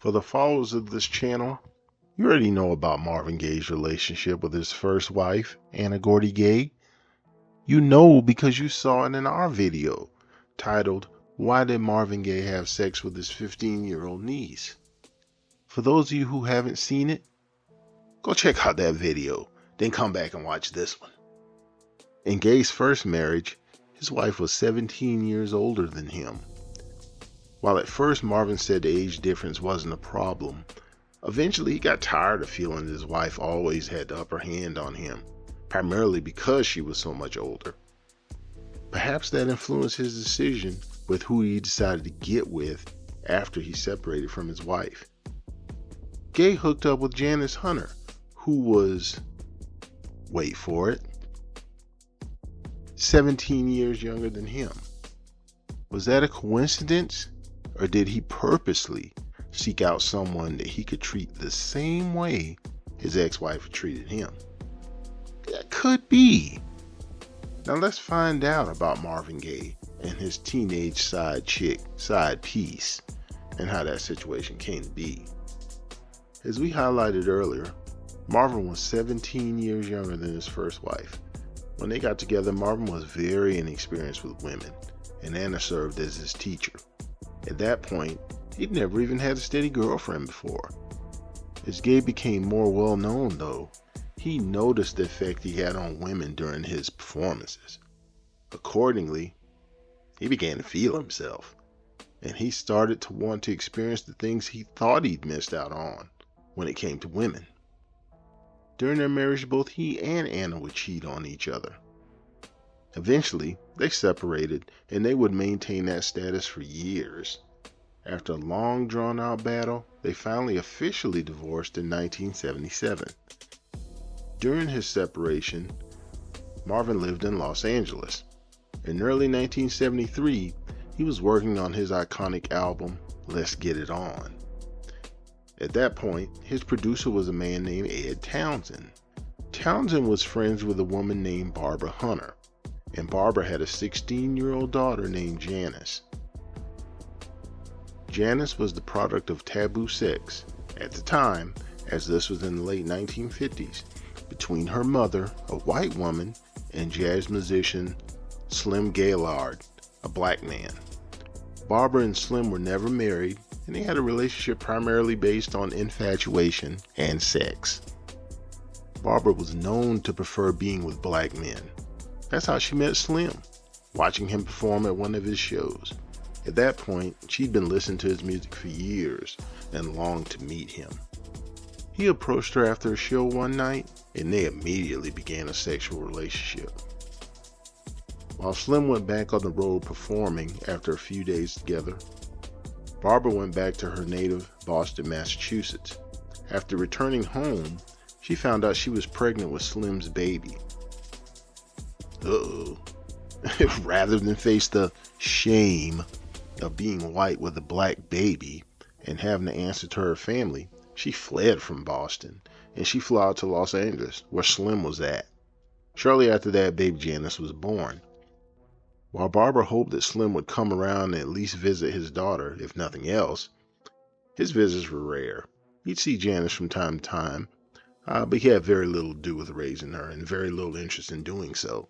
For the followers of this channel, you already know about Marvin Gaye's relationship with his first wife, Anna Gordy Gaye. You know because you saw it in our video titled, "Why Did Marvin Gaye Have Sex with His 15-Year-Old Niece?" For those of you who haven't seen it, go check out that video, then come back and watch this one. In Gaye's first marriage, his wife was 17 years older than him. While at first Marvin said the age difference wasn't a problem, eventually he got tired of feeling his wife always had the upper hand on him, primarily because she was so much older. Perhaps that influenced his decision with who he decided to get with after he separated from his wife. Gaye hooked up with Janice Hunter, who was, wait for it, 17 years younger than him. Was that a coincidence, or did he purposely seek out someone that he could treat the same way his ex-wife had treated him? That could be. Now let's find out about Marvin Gaye and his teenage side chick, side piece, and how that situation came to be. As we highlighted earlier, Marvin was 17 years younger than his first wife. When they got together, Marvin was very inexperienced with women, and Anna served as his teacher. At that point, he'd never even had a steady girlfriend before. As Gaye became more well known though, he noticed the effect he had on women during his performances. Accordingly, he began to feel himself, and he started to want to experience the things he thought he'd missed out on when it came to women. During their marriage, both he and Anna would cheat on each other. Eventually, they separated, and they would maintain that status for years. After a long drawn-out battle, they finally officially divorced in 1977. During his separation, Marvin lived in Los Angeles. In early 1973, he was working on his iconic album, Let's Get It On. At that point, his producer was a man named Ed Townsend. Townsend was friends with a woman named Barbara Hunter, and Barbara had a 16-year-old daughter named Janice. Janice was the product of taboo sex, at the time, as this was in the late 1950s, between her mother, a white woman, and jazz musician Slim Gaillard, a black man. Barbara and Slim were never married, and they had a relationship primarily based on infatuation and sex. Barbara was known to prefer being with black men. That's how she met Slim, watching him perform at one of his shows. At that point, she'd been listening to his music for years and longed to meet him. He approached her after a show one night, and they immediately began a sexual relationship. While Slim went back on the road performing after a few days together, Barbara went back to her native Boston, Massachusetts. After returning home, she found out she was pregnant with Slim's baby. Uh-oh. Rather than face the shame of being white with a black baby and having to answer to her family, she fled from Boston, and she flew out to Los Angeles, where Slim was at. Shortly after that, baby Janice was born. While Barbara hoped that Slim would come around and at least visit his daughter, if nothing else, his visits were rare. He'd see Janice from time to time, but he had very little to do with raising her and very little interest in doing so.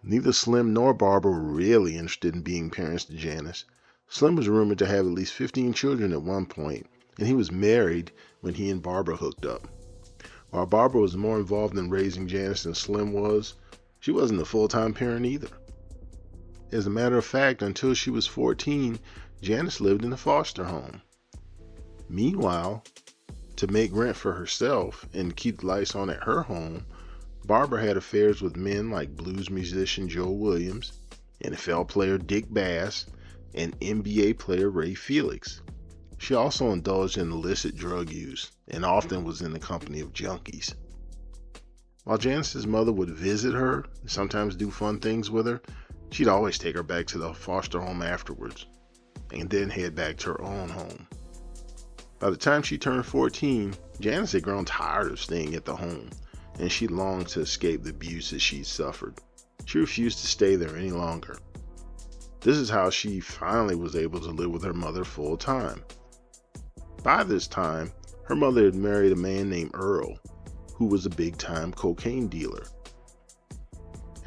Neither Slim nor Barbara were really interested in being parents to Janice. Slim was rumored to have at least 15 children at one point, and he was married when he and Barbara hooked up. While Barbara was more involved in raising Janice than Slim was, she wasn't a full-time parent either. As a matter of fact, until she was 14, Janice lived in a foster home. Meanwhile, to make rent for herself and keep the lights on at her home, Barbara had affairs with men like blues musician Joe Williams, NFL player Dick Bass, and NBA player Ray Felix. She also indulged in illicit drug use and often was in the company of junkies. While Janice's mother would visit her and sometimes do fun things with her, she'd always take her back to the foster home afterwards, and then head back to her own home. By the time she turned 14, Janice had grown tired of staying at the home, and she longed to escape the abuse that she'd suffered. She refused to stay there any longer. This is how she finally was able to live with her mother full time. By this time, her mother had married a man named Earl, who was a big-time cocaine dealer.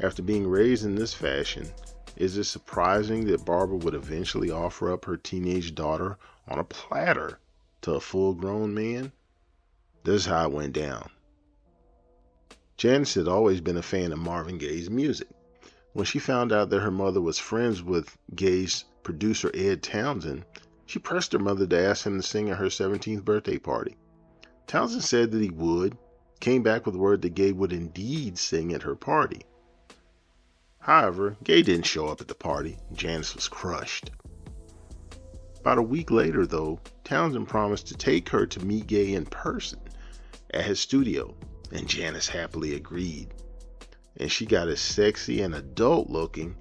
After being raised in this fashion, is it surprising that Barbara would eventually offer up her teenage daughter on a platter to a full-grown man? This is how it went down. Janice had always been a fan of Marvin Gaye's music. When she found out that her mother was friends with Gaye's producer Ed Townsend, she pressed her mother to ask him to sing at her 17th birthday party. Townsend said that he would, came back with word that Gaye would indeed sing at her party. However, Gaye didn't show up at the party. Janice was crushed. About a week later, though, Townsend promised to take her to meet Gaye in person at his studio, and Janice happily agreed. And she got as sexy and adult looking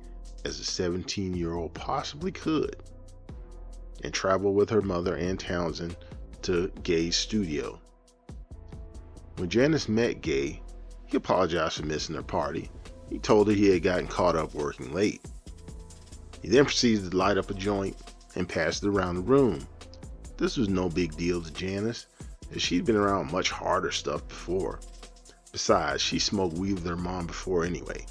as a 17-year-old possibly could, and traveled with her mother and Townsend to Gaye's studio. When Janice met Gaye, he apologized for missing her party. He told her he had gotten caught up working late. He then proceeded to light up a joint and pass it around the room. This was no big deal to Janice, as she'd been around much harder stuff before. Besides, she smoked weed with her mom before anyway.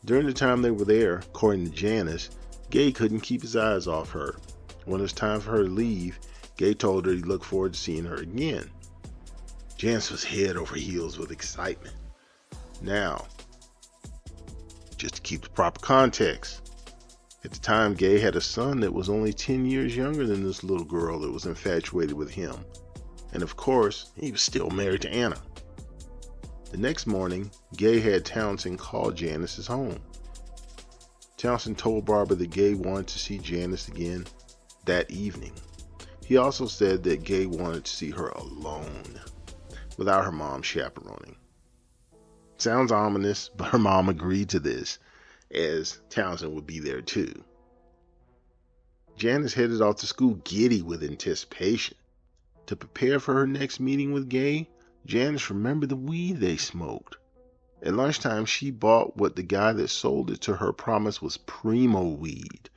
During the time they were there, according to Janice, Gaye couldn't keep his eyes off her. When it was time for her to leave, Gaye told her he looked forward to seeing her again. Janice was head over heels with excitement. Now, just to keep the proper context, at the time Gaye had a son that was only 10 years younger than this little girl that was infatuated with him. And of course, he was still married to Anna. The next morning, Gaye had Townsend call Janice's home. Townsend told Barbara that Gaye wanted to see Janice again that evening. He also said that Gaye wanted to see her alone, without her mom chaperoning. Sounds ominous, but her mom agreed to this, as Townsend would be there too. Janice headed off to school giddy with anticipation. To prepare for her next meeting with Gaye, Janice remembered the weed they smoked. At lunchtime, she bought what the guy that sold it to her promised was primo weed.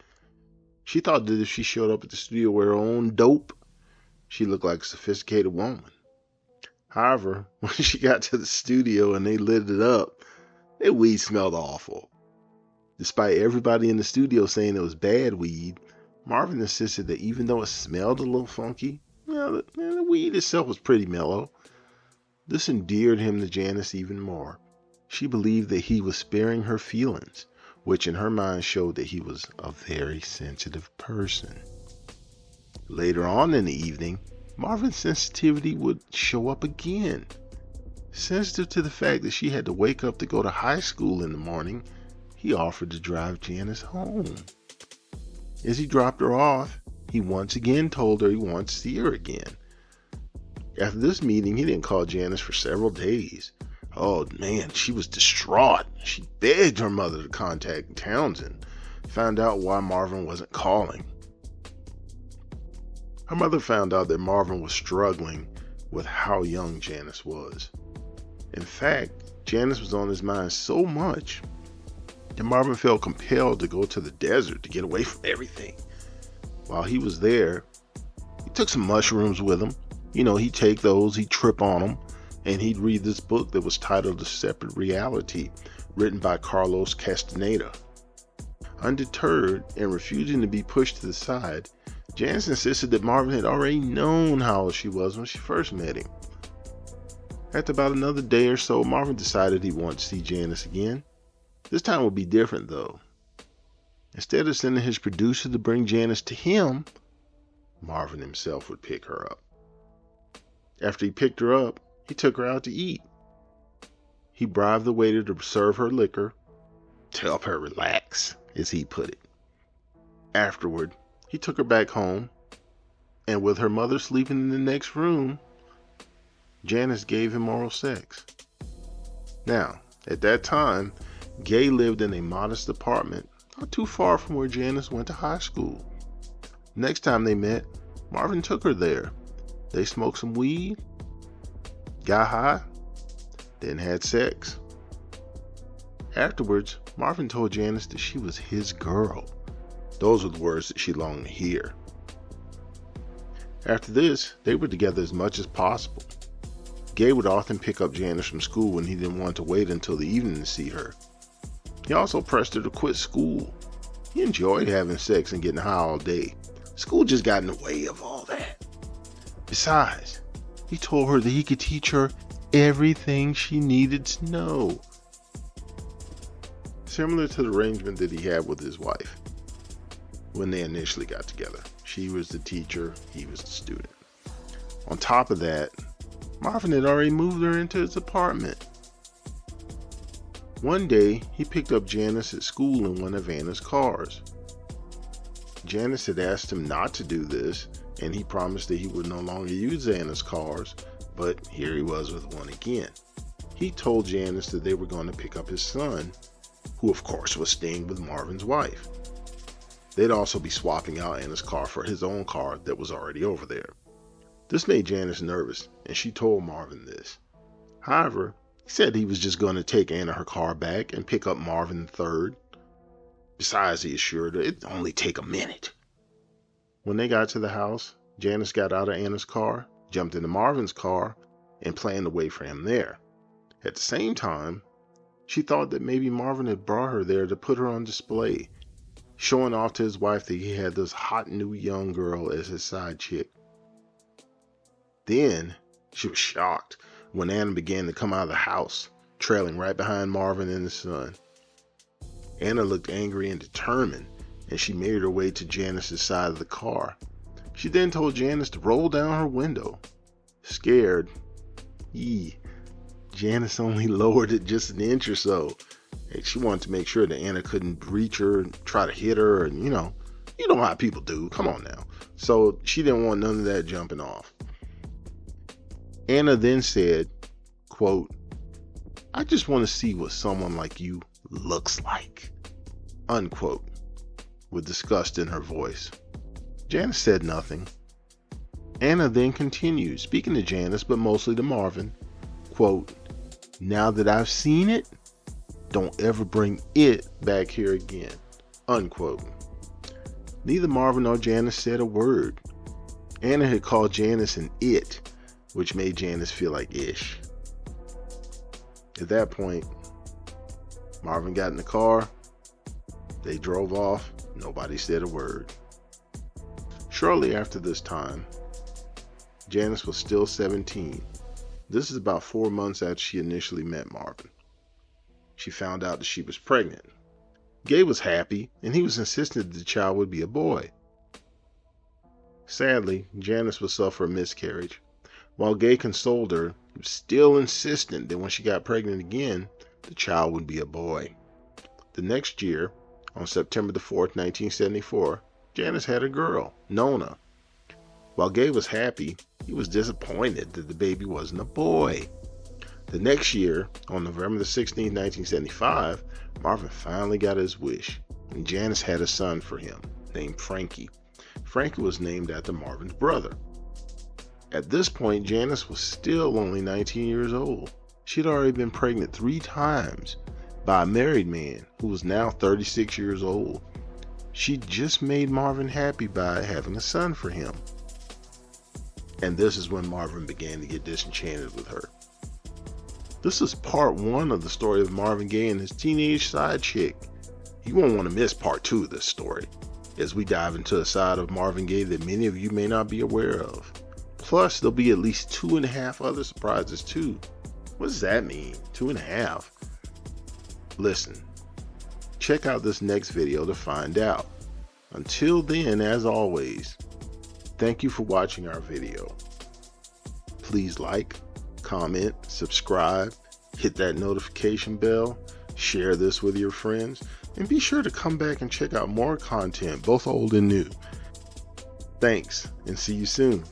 She thought that if she showed up at the studio with her own dope, she looked like a sophisticated woman. However, when she got to the studio and they lit it up, that weed smelled awful. Despite everybody in the studio saying it was bad weed, Marvin insisted that even though it smelled a little funky, the weed itself was pretty mellow. This endeared him to Janice even more. She believed that he was sparing her feelings, which in her mind showed that he was a very sensitive person. Later on in the evening, Marvin's sensitivity would show up again. Sensitive to the fact that she had to wake up to go to high school in the morning, he offered to drive Janice home. As he dropped her off, he once again told her he wanted to see her again. After this meeting, he didn't call Janice for several days. Oh man, she was distraught. She begged her mother to contact Townsend, found out why Marvin wasn't calling. Her mother found out that Marvin was struggling with how young Janice was. In fact, Janice was on his mind so much that Marvin felt compelled to go to the desert to get away from everything. While he was there, he took some mushrooms with him. He'd take those, he'd trip on them, and he'd read this book that was titled A Separate Reality, written by Carlos Castaneda. Undeterred and refusing to be pushed to the side, Janice insisted that Marvin had already known how old she was when she first met him. After about another day or so, Marvin decided he wanted to see Janice again. This time would be different though. Instead of sending his producer to bring Janice to him, Marvin himself would pick her up. After he picked her up, he took her out to eat. He bribed the waiter to serve her liquor, to help her relax, as he put it. Afterward, he took her back home, and with her mother sleeping in the next room, Janice gave him oral sex. Now, at that time, Gaye lived in a modest apartment not too far from where Janice went to high school. Next time they met, Marvin took her there. They smoked some weed, got high, then had sex. Afterwards, Marvin told Janice that she was his girl. Those were the words that she longed to hear. After this, they were together as much as possible. Gaye would often pick up Janice from school when he didn't want to wait until the evening to see her. He also pressed her to quit school. He enjoyed having sex and getting high all day. School just got in the way of all that. Besides, he told her that he could teach her everything she needed to know. Similar to the arrangement that he had with his wife when they initially got together. She was the teacher, he was the student. On top of that, Marvin had already moved her into his apartment. One day, he picked up Janice at school in one of Anna's cars. Janice had asked him not to do this, and he promised that he would no longer use Anna's cars, but here he was with one again. He told Janice that they were going to pick up his son, who of course was staying with Marvin's wife. They'd also be swapping out Anna's car for his own car that was already over there. This made Janice nervous, and she told Marvin this. However, he said he was just going to take Anna her car back and pick up Marvin III. Besides, he assured her it'd only take a minute. When they got to the house, Janice got out of Anna's car, jumped into Marvin's car, and planned to wait for him there. At the same time, she thought that maybe Marvin had brought her there to put her on display, showing off to his wife that he had this hot new young girl as his side chick. Then, she was shocked when Anna began to come out of the house, trailing right behind Marvin and his son. Anna looked angry and determined, and she made her way to Janice's side of the car. She then told Janice to roll down her window. Scared, Janice only lowered it just an inch or so. She wanted to make sure that Anna couldn't reach her and try to hit her, and you know how people do. Come on now. So she didn't want none of that jumping off. Anna then said, quote, "I just want to see what someone like you looks like," unquote, with disgust in her voice. Janice said nothing. Anna then continued, speaking to Janice, but mostly to Marvin, quote, "Now that I've seen it, don't ever bring it back here again," unquote. Neither Marvin nor Janice said a word. Anna had called Janice an it, which made Janice feel like ish. At that point, Marvin got in the car. They drove off. Nobody said a word. Shortly after this time, Janice was still 17. This is about 4 months after she initially met Marvin. She found out that she was pregnant. Gaye was happy, and he was insistent that the child would be a boy. Sadly, Janice would suffer a miscarriage. While Gaye consoled her, he was still insistent that when she got pregnant again, the child would be a boy. The next year, on September the 4th, 1974, Janice had a girl, Nona. While Gaye was happy, he was disappointed that the baby wasn't a boy. The next year, on November the 16th, 1975, Marvin finally got his wish, and Janice had a son for him, named Frankie. Frankie was named after Marvin's brother. At this point, Janice was still only 19 years old. She had already been pregnant 3 times by a married man who was now 36 years old. She just made Marvin happy by having a son for him. And this is when Marvin began to get disenchanted with her. This is part 1 of the story of Marvin Gaye and his teenage side chick. You won't want to miss part 2 of this story, as we dive into a side of Marvin Gaye that many of you may not be aware of. Plus, there'll be at least 2.5 other surprises too. What does that mean? 2.5? Listen, check out this next video to find out. Until then, as always, thank you for watching our video. Please like, comment, subscribe, hit that notification bell, share this with your friends, and be sure to come back and check out more content, both old and new. Thanks, and see you soon.